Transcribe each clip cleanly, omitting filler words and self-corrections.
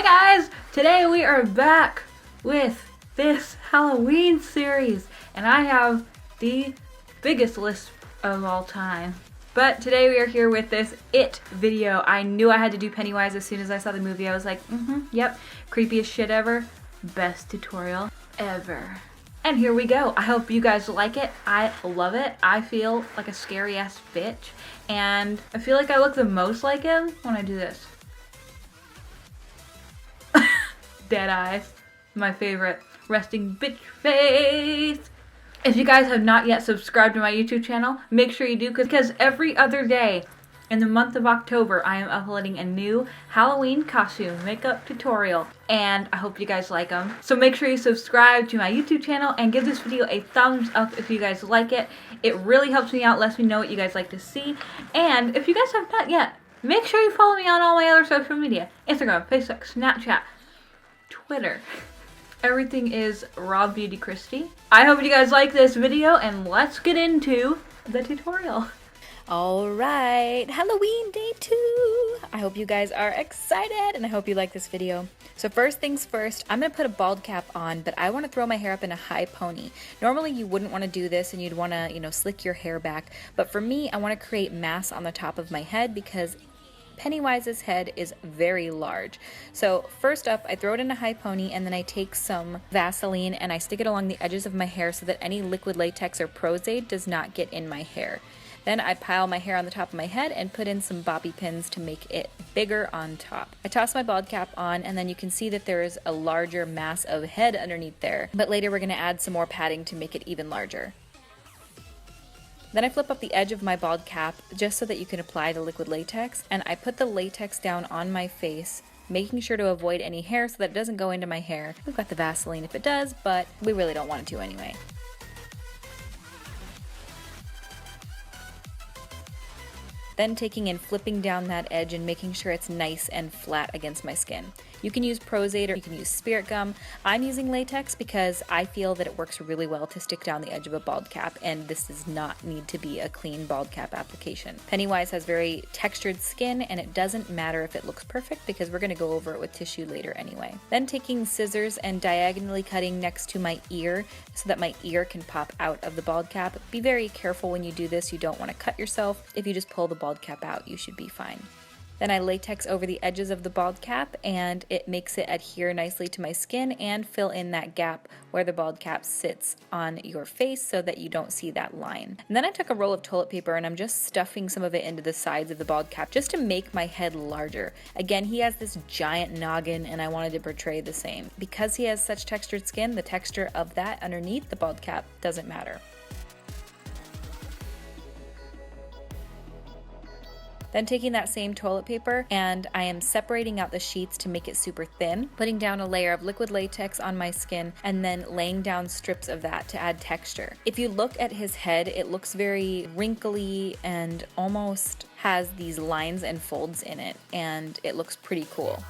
Hey guys! Today we are back with this Halloween series, and I have the biggest list of all time. But today we are here with this It video. I knew I had to do Pennywise as soon as I saw the movie. I was like, yep, creepiest shit ever, best tutorial ever. And here we go. I hope you guys like it. I love it. I feel like a scary ass bitch, and I feel like I look the most like him when I do this. Dead eyes, my favorite resting bitch face. If you guys have not yet subscribed to my YouTube channel, make sure you do, because every other day in the month of October I am uploading a new Halloween costume makeup tutorial, and I hope you guys like them. So make sure you subscribe to my YouTube channel and give this video a thumbs up if you guys like it. It really helps me out, lets me know what you guys like to see. And if you guys have not yet, make sure you follow me on all my other social media: Instagram, Facebook, Snapchat, Twitter. Everything is RawBeautyKristi. I hope you guys like this video, and let's get into the tutorial. Alright, Halloween day 2! I hope you guys are excited, and I hope you like this video. So first things first, I'm going to put a bald cap on, but I want to throw my hair up in a high pony. Normally you wouldn't want to do this, and you'd want to, slick your hair back. But for me, I want to create mass on the top of my head because Pennywise's head is very large. So first up, I throw it in a high pony, and then I take some Vaseline and I stick it along the edges of my hair so that any liquid latex or Prozac does not get in my hair. Then I pile my hair on the top of my head and put in some bobby pins to make it bigger on top. I toss my bald cap on, and then you can see that there is a larger mass of head underneath there. But later we're going to add some more padding to make it even larger. Then I flip up the edge of my bald cap just so that you can apply the liquid latex, and I put the latex down on my face, making sure to avoid any hair so that it doesn't go into my hair. We've got the Vaseline if it does, but we really don't want it to anyway. Then taking and flipping down that edge and making sure it's nice and flat against my skin. You can use Prozac or you can use spirit gum. I'm using latex because I feel that it works really well to stick down the edge of a bald cap, and this does not need to be a clean bald cap application. Pennywise has very textured skin, and it doesn't matter if it looks perfect because we're going to go over it with tissue later anyway. Then taking scissors and diagonally cutting next to my ear so that my ear can pop out of the bald cap. Be very careful when you do this. You don't want to cut yourself. If you just pull the bald cap out, you should be fine. Then I latex over the edges of the bald cap, and it makes it adhere nicely to my skin and fill in that gap where the bald cap sits on your face so that you don't see that line. And then I took a roll of toilet paper and I'm just stuffing some of it into the sides of the bald cap just to make my head larger. Again, he has this giant noggin, and I wanted to portray the same. Because he has such textured skin, the texture of that underneath the bald cap doesn't matter. Then taking that same toilet paper, and I am separating out the sheets to make it super thin, putting down a layer of liquid latex on my skin, and then laying down strips of that to add texture. If you look at his head, it looks very wrinkly and almost has these lines and folds in it, and it looks pretty cool.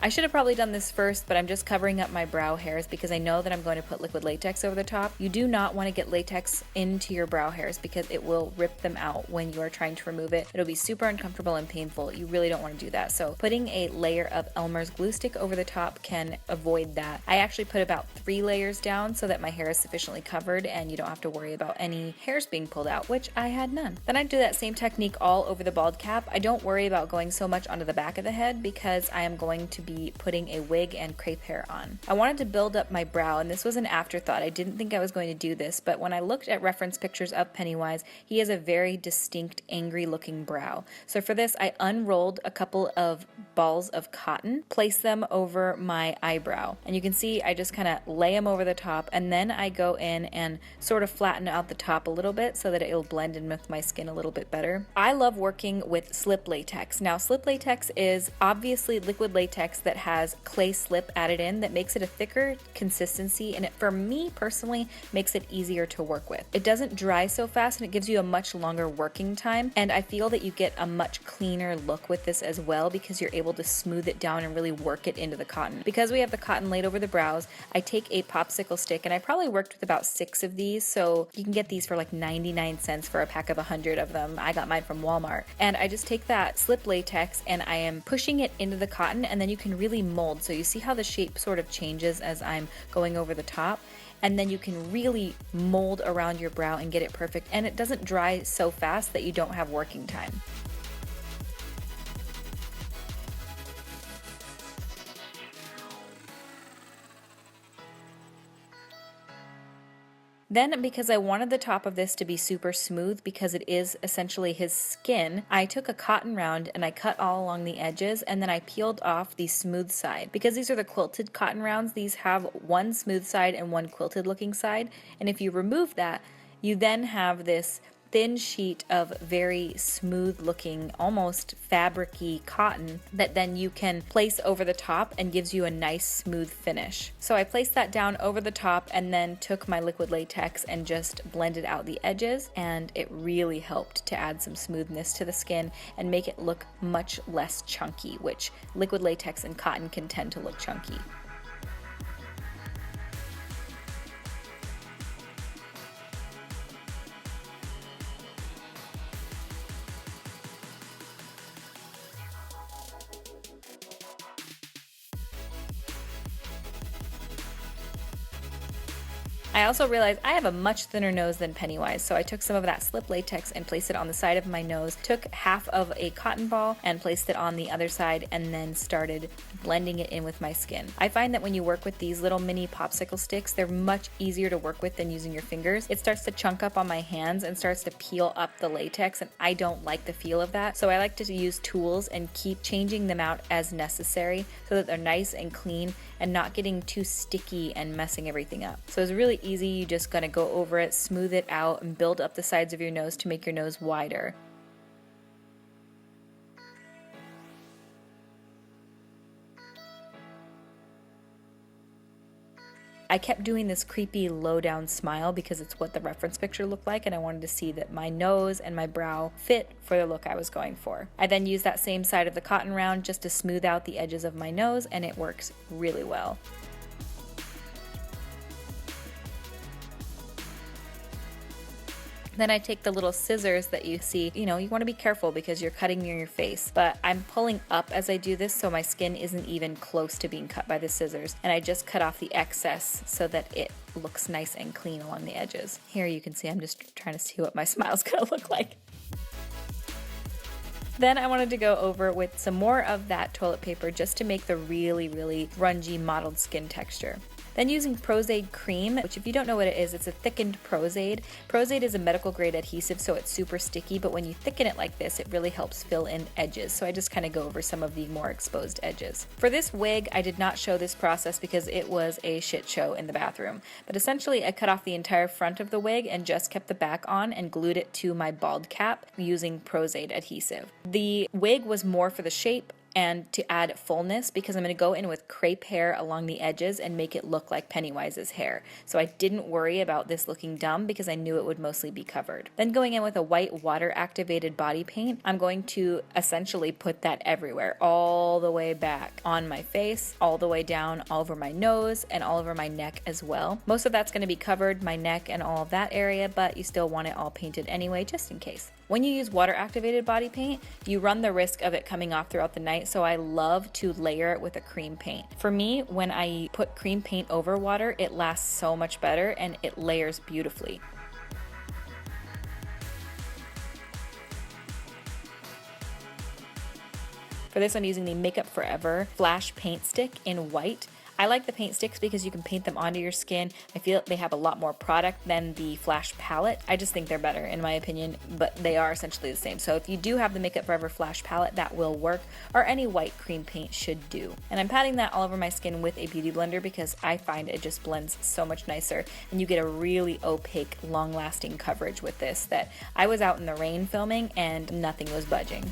I should have probably done this first, but I'm just covering up my brow hairs because I know that I'm going to put liquid latex over the top. You do not want to get latex into your brow hairs because it will rip them out when you are trying to remove it. It'll be super uncomfortable and painful. You really don't want to do that. So putting a layer of Elmer's glue stick over the top can avoid that. I actually put about 3 layers down so that my hair is sufficiently covered and you don't have to worry about any hairs being pulled out, which I had none. Then I do that same technique all over the bald cap. I don't worry about going so much onto the back of the head because I am going to be putting a wig and crepe hair on. I wanted to build up my brow, and this was an afterthought. I didn't think I was going to do this, but when I looked at reference pictures of Pennywise, he has a very distinct, angry looking brow. So for this, I unrolled a couple of balls of cotton, placed them over my eyebrow, and you can see I just kind of lay them over the top, and then I go in and sort of flatten out the top a little bit so that it'll blend in with my skin a little bit better. I love working with slip latex. Now, slip latex is obviously liquid latex that has clay slip added in that makes it a thicker consistency, and it, for me personally, makes it easier to work with. It doesn't dry so fast, and it gives you a much longer working time, and I feel that you get a much cleaner look with this as well because you're able able to smooth it down and really work it into the cotton. Because we have the cotton laid over the brows, I take a popsicle stick, and I probably worked with about 6 of these, so you can get these for like 99 cents for a pack of 100 of them. I got mine from Walmart. And I just take that slip latex and I am pushing it into the cotton, and then you can really mold. So you see how the shape sort of changes as I'm going over the top? And then you can really mold around your brow and get it perfect, and it doesn't dry so fast that you don't have working time. Then, because I wanted the top of this to be super smooth because it is essentially his skin, I took a cotton round and I cut all along the edges, and then I peeled off the smooth side. Because these are the quilted cotton rounds, these have one smooth side and one quilted looking side, and if you remove that, you then have this thin sheet of very smooth looking, almost fabric-y cotton that then you can place over the top and gives you a nice smooth finish. So I placed that down over the top and then took my liquid latex and just blended out the edges, and it really helped to add some smoothness to the skin and make it look much less chunky, which liquid latex and cotton can tend to look chunky. I also realized I have a much thinner nose than Pennywise, so I took some of that slip latex and placed it on the side of my nose, took half of a cotton ball and placed it on the other side, and then started blending it in with my skin. I find that when you work with these little mini popsicle sticks, they're much easier to work with than using your fingers. It starts to chunk up on my hands and starts to peel up the latex, and I don't like the feel of that, so I like to use tools and keep changing them out as necessary so that they're nice and clean and not getting too sticky and messing everything up. So it's really easy. You just gotta go over it, smooth it out, and build up the sides of your nose to make your nose wider. I kept doing this creepy low down smile because it's what the reference picture looked like, and I wanted to see that my nose and my brow fit for the look I was going for. I then used that same side of the cotton round just to smooth out the edges of my nose, and it works really well. Then I take the little scissors that you see. You know, you want to be careful because you're cutting near your face, but I'm pulling up as I do this so my skin isn't even close to being cut by the scissors, and I just cut off the excess so that it looks nice and clean along the edges. Here you can see I'm just trying to see what my smile's gonna look like. Then I wanted to go over with some more of that toilet paper just to make the really grungy mottled skin texture. Then using Pros-Aide cream, which if you don't know what it is, it's a thickened Pros-Aide. Pros-Aide is a medical grade adhesive, so it's super sticky, but when you thicken it like this, it really helps fill in edges. So I just kind of go over some of the more exposed edges. For this wig, I did not show this process because it was a shit show in the bathroom. But essentially, I cut off the entire front of the wig and just kept the back on and glued it to my bald cap using Pros-Aide adhesive. The wig was more for the shape and to add fullness because I'm going to go in with crepe hair along the edges and make it look like Pennywise's hair. So I didn't worry about this looking dumb because I knew it would mostly be covered. Then going in with a white water activated body paint, I'm going to essentially put that everywhere, all the way back on my face, all the way down all over my nose, and all over my neck as well. Most of that's going to be covered, my neck and all of that area, but you still want it all painted anyway, just in case. When you use water activated body paint, you run the risk of it coming off throughout the night, so I love to layer it with a cream paint. For me, when I put cream paint over water, it lasts so much better and it layers beautifully. For this, I'm using the Makeup Forever Flash Paint Stick in white. I like the paint sticks because you can paint them onto your skin. I feel they have a lot more product than the Flash palette. I just think they're better in my opinion, but they are essentially the same. So if you do have the Makeup Forever Flash palette, that will work, or any white cream paint should do. And I'm patting that all over my skin with a beauty blender because I find it just blends so much nicer, and you get a really opaque, long-lasting coverage with this that I was out in the rain filming and nothing was budging.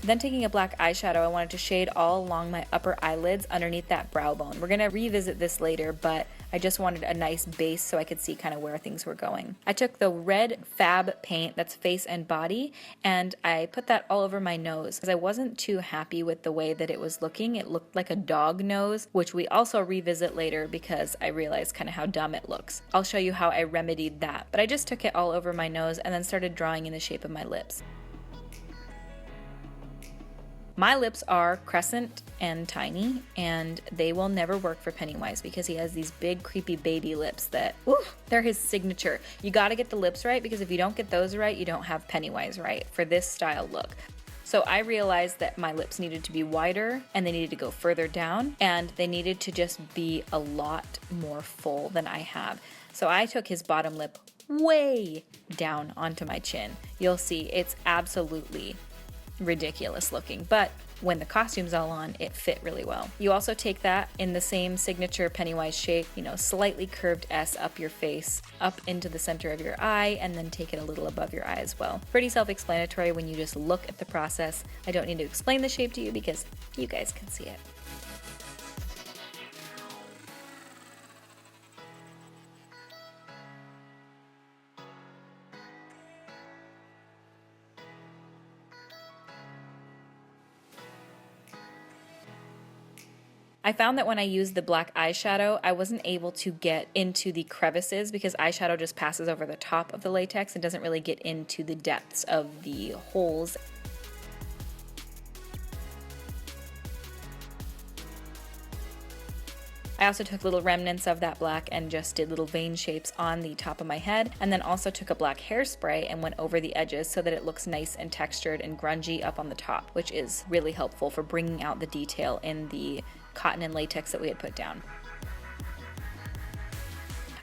Then taking a black eyeshadow, I wanted to shade all along my upper eyelids underneath that brow bone. We're going to revisit this later, but I just wanted a nice base so I could see kind of where things were going. I took the red Fab paint that's face and body, and I put that all over my nose because I wasn't too happy with the way that it was looking. It looked like a dog nose, which we also revisit later because I realized kind of how dumb it looks. I'll show you how I remedied that, but I just took it all over my nose and then started drawing in the shape of my lips. My lips are crescent and tiny, and they will never work for Pennywise because he has these big creepy baby lips that, ooh, they're his signature. You gotta get the lips right because if you don't get those right, you don't have Pennywise right for this style look. So I realized that my lips needed to be wider and they needed to go further down and they needed to just be a lot more full than I have. So I took his bottom lip way down onto my chin. You'll see it's absolutely ridiculous looking, but when the costume's all on, it fit really well. You also take that in the same signature Pennywise shape, you know, slightly curved S up your face, up into the center of your eye, and then take it a little above your eye as well. Pretty self-explanatory when you just look at the process. I don't need to explain the shape to you because you guys can see it. I found that when I used the black eyeshadow, I wasn't able to get into the crevices because eyeshadow just passes over the top of the latex and doesn't really get into the depths of the holes. I also took little remnants of that black and just did little vein shapes on the top of my head, and then also took a black hairspray and went over the edges so that it looks nice and textured and grungy up on the top, which is really helpful for bringing out the detail in the cotton and latex that we had put down.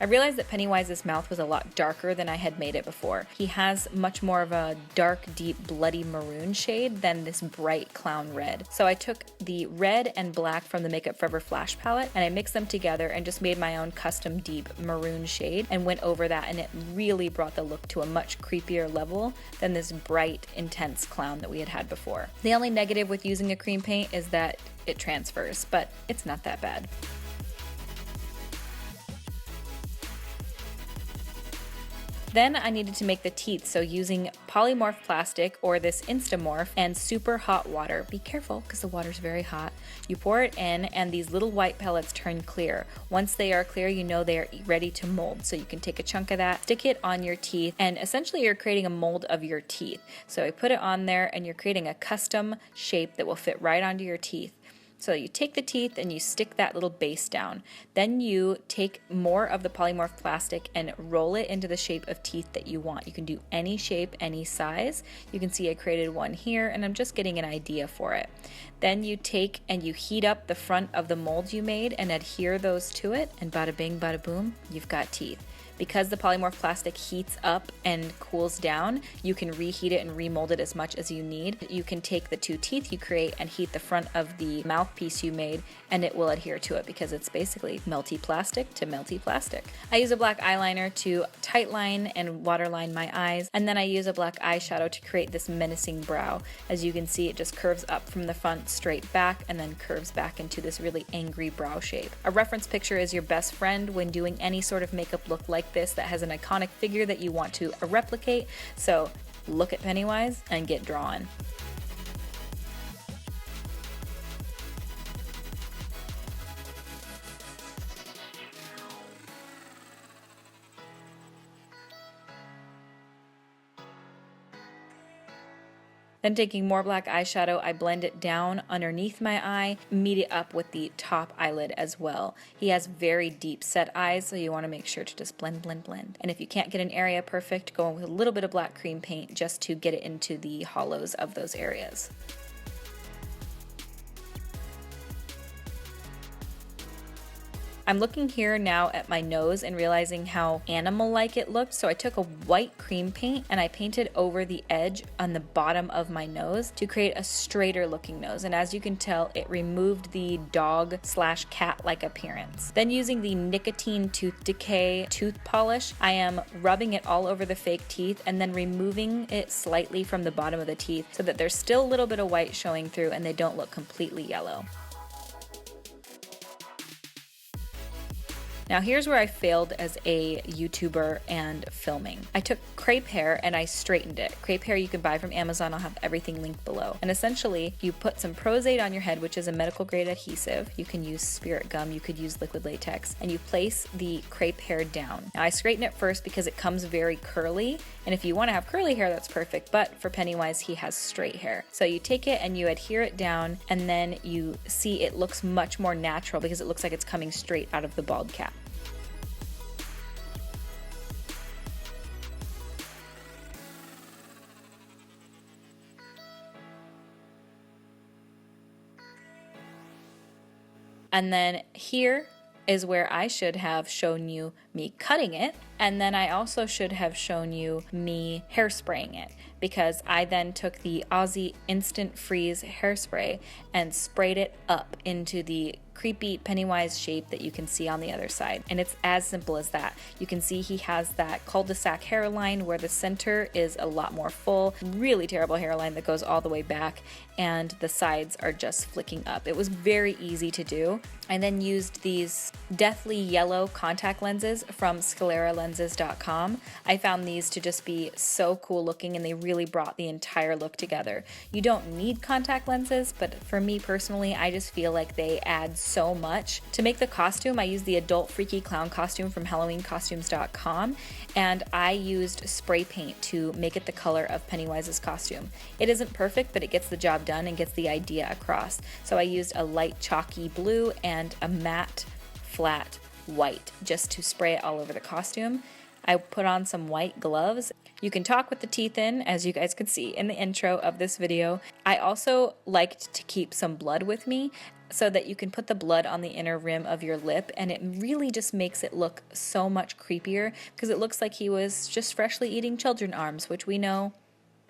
I realized that Pennywise's mouth was a lot darker than I had made it before. He has much more of a dark, deep, bloody maroon shade than this bright clown red. So I took the red and black from the Makeup Forever Flash palette and I mixed them together and just made my own custom deep maroon shade and went over that, and it really brought the look to a much creepier level than this bright, intense clown that we had had before. The only negative with using a cream paint is that it transfers, but it's not that bad. Then I needed to make the teeth, so using polymorph plastic or this INSTAMORPH and super hot water. Be careful because the water's very hot. You pour it in and these little white pellets turn clear. Once they are clear, you know they are ready to mold. So you can take a chunk of that, stick it on your teeth, and essentially you're creating a mold of your teeth. So I put it on there and you're creating a custom shape that will fit right onto your teeth. So you take the teeth and you stick that little base down. Then you take more of the polymorph plastic and roll it into the shape of teeth that you want. You can do any shape, any size. You can see I created one here and I'm just getting an idea for it. Then you take and you heat up the front of the mold you made and adhere those to it, and bada bing, bada boom, you've got teeth. Because the polymorph plastic heats up and cools down, you can reheat it and remold it as much as you need. You can take the two teeth you create and heat the front of the mouthpiece you made, and it will adhere to it because it's basically melty plastic to melty plastic. I use a black eyeliner to tightline and waterline my eyes, and then I use a black eyeshadow to create this menacing brow. As you can see, it just curves up from the front straight back and then curves back into this really angry brow shape. A reference picture is your best friend when doing any sort of makeup look like this that has an iconic figure that you want to replicate. So look at Pennywise and get drawn. Then taking more black eyeshadow, I blend it down underneath my eye, meet it up with the top eyelid as well. He has very deep set eyes, so you want to make sure to just blend, blend, blend. And if you can't get an area perfect, go in with a little bit of black cream paint just to get it into the hollows of those areas. I'm looking here now at my nose and realizing how animal-like it looked, so I took a white cream paint and I painted over the edge on the bottom of my nose to create a straighter looking nose, and as you can tell, it removed the dog/cat-like appearance. Then using the Nicotine Tooth Decay tooth polish, I am rubbing it all over the fake teeth and then removing it slightly from the bottom of the teeth so that there's still a little bit of white showing through and they don't look completely yellow. Now here's where I failed as a YouTuber and filming. I took crepe hair and I straightened it. Crepe hair you can buy from Amazon. I'll have everything linked below. And essentially you put some Prozade on your head, which is a medical grade adhesive. You can use spirit gum, you could use liquid latex, and you place the crepe hair down. Now I straighten it first because it comes very curly, and if you want to have curly hair, that's perfect, but for Pennywise, he has straight hair. So you take it and you adhere it down, and then you see it looks much more natural because it looks like it's coming straight out of the bald cap. And then here is where I should have shown you me cutting it, and then I also should have shown you me hairspraying it, because I then took the Aussie Instant Freeze hairspray and sprayed it up into the creepy Pennywise shape that you can see on the other side. And it's as simple as that. You can see he has that cul-de-sac hairline where the center is a lot more full, really terrible hairline that goes all the way back, and the sides are just flicking up. It was very easy to do. I then used these deathly yellow contact lenses from scleralenses.com. I found these to just be so cool looking, and they really brought the entire look together. You don't need contact lenses, but for me personally, I just feel like they add so much. To make the costume, I used the adult freaky clown costume from halloweencostumes.com, and I used spray paint to make it the color of Pennywise's costume. It isn't perfect, but it gets the job done and gets the idea across. So I used a light chalky blue and a matte flat white just to spray it all over the costume. I put on some white gloves. You can talk with the teeth in, as you guys could see in the intro of this video. I also liked to keep some blood with me so that you can put the blood on the inner rim of your lip, and it really just makes it look so much creepier because it looks like he was just freshly eating children's arms, which we know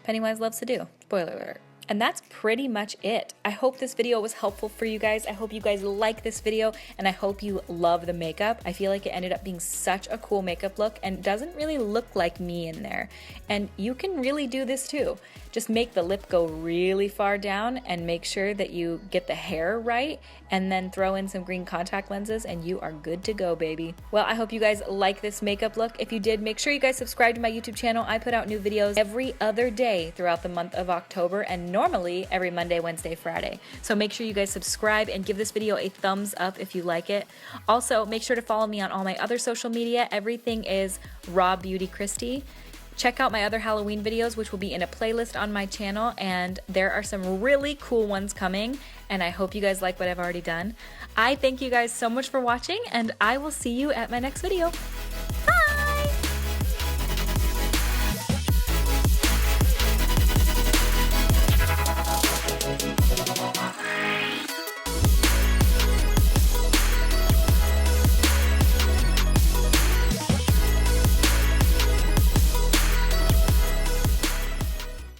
Pennywise loves to do. Spoiler alert. And that's pretty much it. I hope this video was helpful for you guys. I hope you guys like this video, and I hope you love the makeup. I feel like it ended up being such a cool makeup look and doesn't really look like me in there. And you can really do this too. Just make the lip go really far down and make sure that you get the hair right, and then throw in some green contact lenses and you are good to go, baby. Well, I hope you guys like this makeup look. If you did, make sure you guys subscribe to my YouTube channel. I put out new videos every other day throughout the month of October, and normally every Monday, Wednesday, Friday. So make sure you guys subscribe and give this video a thumbs up if you like it. Also, make sure to follow me on all my other social media. Everything is RawBeautyKristi. Check out my other Halloween videos, which will be in a playlist on my channel, and there are some really cool ones coming, and I hope you guys like what I've already done. I thank you guys so much for watching, and I will see you at my next video.